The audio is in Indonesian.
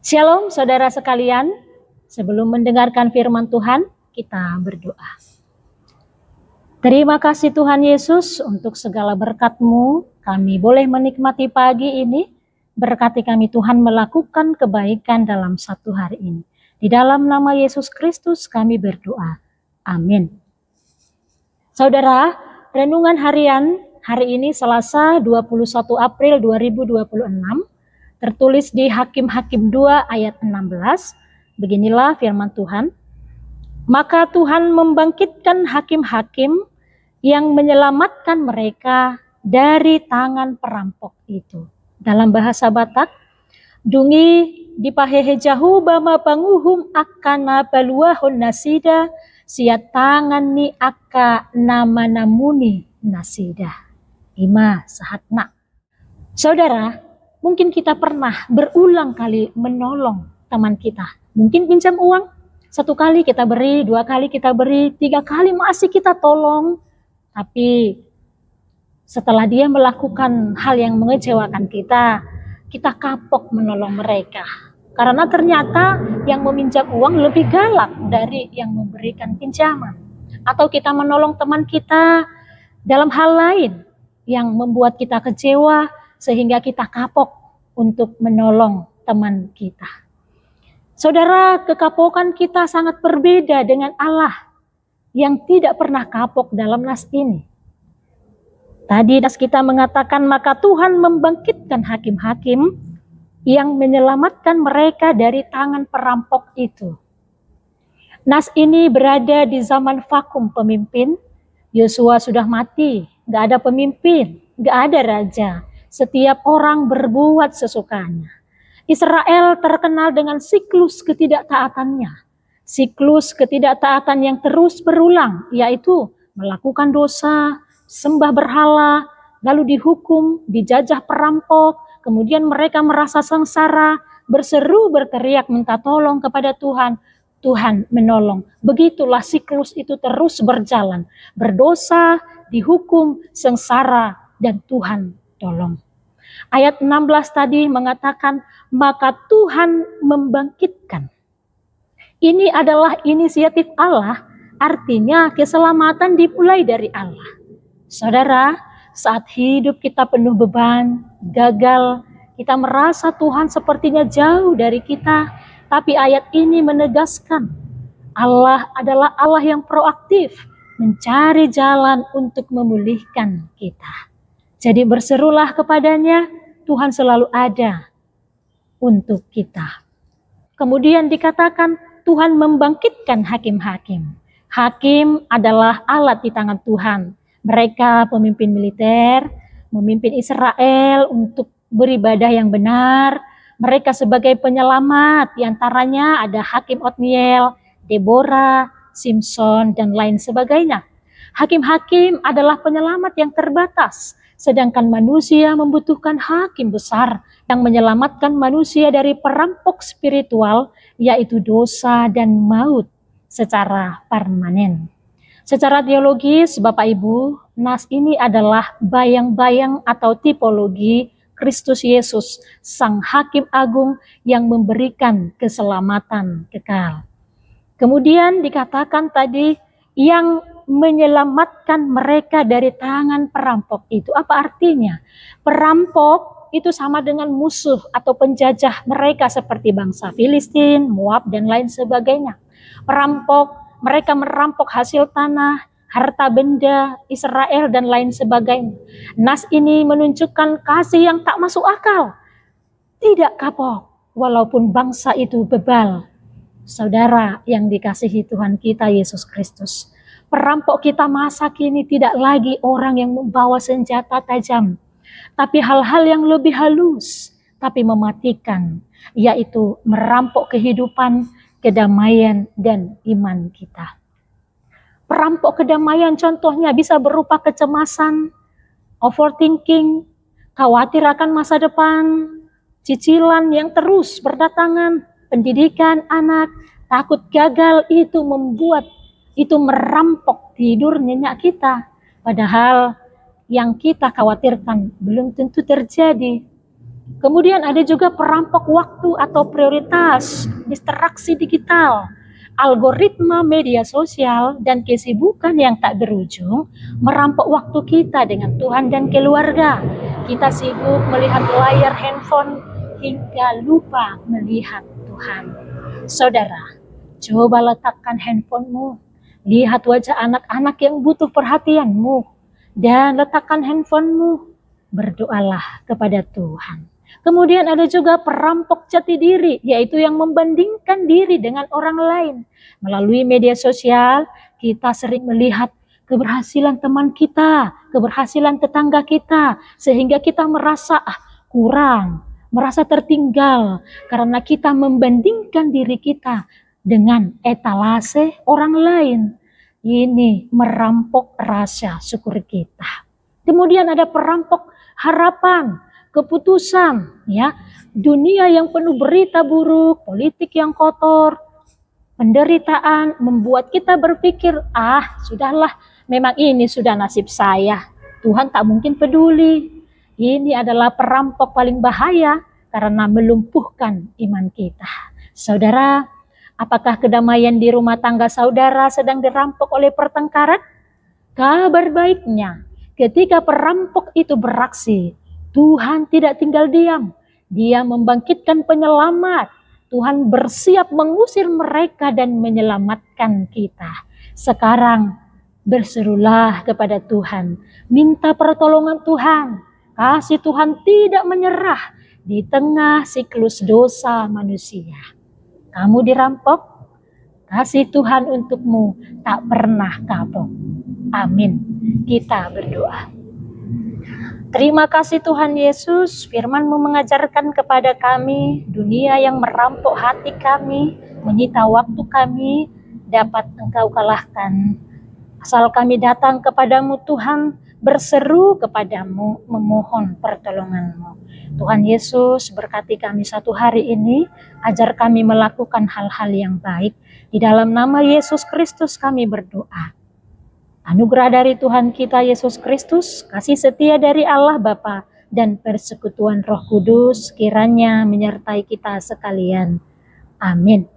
Shalom saudara sekalian, sebelum mendengarkan firman Tuhan, kita berdoa. Terima kasih Tuhan Yesus untuk segala berkat-Mu, kami boleh menikmati pagi ini, berkati kami Tuhan melakukan kebaikan dalam satu hari ini. Di dalam nama Yesus Kristus kami berdoa, amin. Saudara, renungan harian hari ini Selasa 21 April 2026, tertulis di Hakim-Hakim 2 ayat 16, beginilah firman Tuhan. Maka Tuhan membangkitkan hakim-hakim yang menyelamatkan mereka dari tangan perampok itu. Dalam bahasa Batak, dungi dipahehejahu bama panguhum akana baluahun nasida, sia tangan ni aka nama namuni nasida. Ima sahatna. Saudara, mungkin kita pernah berulang kali menolong teman kita. Mungkin pinjam uang, 1 kali kita beri, 2 kali kita beri, 3 kali masih kita tolong. Tapi setelah dia melakukan hal yang mengecewakan kita kapok menolong mereka. Karena ternyata yang meminjam uang lebih galak dari yang memberikan pinjaman. Atau kita menolong teman kita dalam hal lain yang membuat kita kecewa, sehingga kita kapok untuk menolong teman kita. Saudara, kekapokan kita sangat berbeda dengan Allah yang tidak pernah kapok dalam nas ini. Tadi nas kita mengatakan, maka Tuhan membangkitkan hakim-hakim yang menyelamatkan mereka dari tangan perampok itu. Nas ini berada di zaman vakum pemimpin. Yosua sudah mati, gak ada pemimpin, gak ada raja. Setiap orang berbuat sesukanya. Israel terkenal dengan siklus ketidaktaatannya. Siklus ketidaktaatan yang terus berulang, yaitu melakukan dosa, sembah berhala, lalu dihukum, dijajah perampok, kemudian mereka merasa sengsara, berseru berteriak minta tolong kepada Tuhan. Tuhan menolong. Begitulah siklus itu terus berjalan. Berdosa, dihukum, sengsara, dan Tuhan tolong. Ayat 16 tadi mengatakan, maka Tuhan membangkitkan. Ini adalah inisiatif Allah, artinya keselamatan dimulai dari Allah. Saudara, saat hidup kita penuh beban, gagal, kita merasa Tuhan sepertinya jauh dari kita, tapi ayat ini menegaskan Allah adalah Allah yang proaktif, mencari jalan untuk memulihkan kita. Jadi berserulah kepadanya, Tuhan selalu ada untuk kita. Kemudian dikatakan Tuhan membangkitkan hakim-hakim. Hakim adalah alat di tangan Tuhan. Mereka pemimpin militer, memimpin Israel untuk beribadah yang benar. Mereka sebagai penyelamat, diantaranya ada Hakim Otniel, Deborah, Simpson, dan lain sebagainya. Hakim-hakim adalah penyelamat yang terbatas, sedangkan manusia membutuhkan hakim besar yang menyelamatkan manusia dari perampok spiritual, yaitu dosa dan maut secara permanen. Secara teologis, Bapak Ibu, nas ini adalah bayang-bayang atau tipologi Kristus Yesus, Sang Hakim Agung yang memberikan keselamatan kekal. Kemudian dikatakan tadi, yang menyelamatkan mereka dari tangan perampok itu. Apa artinya? Perampok itu sama dengan musuh atau penjajah mereka seperti bangsa Filistin, Moab, dan lain sebagainya. Perampok, mereka merampok hasil tanah, harta benda, Israel, dan lain sebagainya. Nas ini menunjukkan kasih yang tak masuk akal. Tidak kapok, walaupun bangsa itu bebal. Saudara yang dikasihi Tuhan kita Yesus Kristus, perampok kita masa kini tidak lagi orang yang membawa senjata tajam, tapi hal-hal yang lebih halus, tapi mematikan, yaitu merampok kehidupan, kedamaian, dan iman kita. Perampok kedamaian contohnya bisa berupa kecemasan, overthinking, khawatir akan masa depan, cicilan yang terus berdatangan, pendidikan anak, takut gagal, itu merampok tidur nyenyak kita. Padahal yang kita khawatirkan belum tentu terjadi. Kemudian ada juga perampok waktu atau prioritas, distraksi digital, algoritma media sosial, dan kesibukan yang tak berujung merampok waktu kita dengan Tuhan dan keluarga. Kita sibuk melihat layar handphone hingga lupa melihat Tuhan. Saudara, coba letakkan handphonemu, lihat wajah anak-anak yang butuh perhatianmu, dan letakkan handphonemu, berdoalah kepada Tuhan. Kemudian ada juga perampok jati diri, yaitu yang membandingkan diri dengan orang lain. Melalui media sosial, kita sering melihat keberhasilan teman kita, keberhasilan tetangga kita, sehingga kita merasa kurang, merasa tertinggal, karena kita membandingkan diri kita dengan etalase orang lain. Ini merampok rasa syukur kita. Kemudian ada perampok harapan, keputusan, ya, dunia yang penuh berita buruk, politik yang kotor, penderitaan membuat kita berpikir, sudahlah, memang ini sudah nasib saya, Tuhan tak mungkin peduli. Ini adalah perampok paling bahaya karena melumpuhkan iman kita. Saudara, apakah kedamaian di rumah tangga saudara sedang dirampok oleh pertengkaran? Kabar baiknya, ketika perampok itu beraksi, Tuhan tidak tinggal diam. Dia membangkitkan penyelamat. Tuhan bersiap mengusir mereka dan menyelamatkan kita. Sekarang berserulah kepada Tuhan, minta pertolongan Tuhan. Kasih Tuhan tidak menyerah di tengah siklus dosa manusia. Kamu dirampok, kasih Tuhan untukmu tak pernah kapok. Amin. Kita berdoa. Terima kasih Tuhan Yesus, firman-Mu mengajarkan kepada kami, dunia yang merampok hati kami, menyita waktu kami, dapat Engkau kalahkan. Asal kami datang kepadamu Tuhan, berseru kepadamu, memohon pertolongan-Mu. Tuhan Yesus, berkati kami satu hari ini, ajar kami melakukan hal-hal yang baik. Di dalam nama Yesus Kristus kami berdoa. Anugerah dari Tuhan kita Yesus Kristus, kasih setia dari Allah Bapa, dan persekutuan Roh Kudus kiranya menyertai kita sekalian. Amin.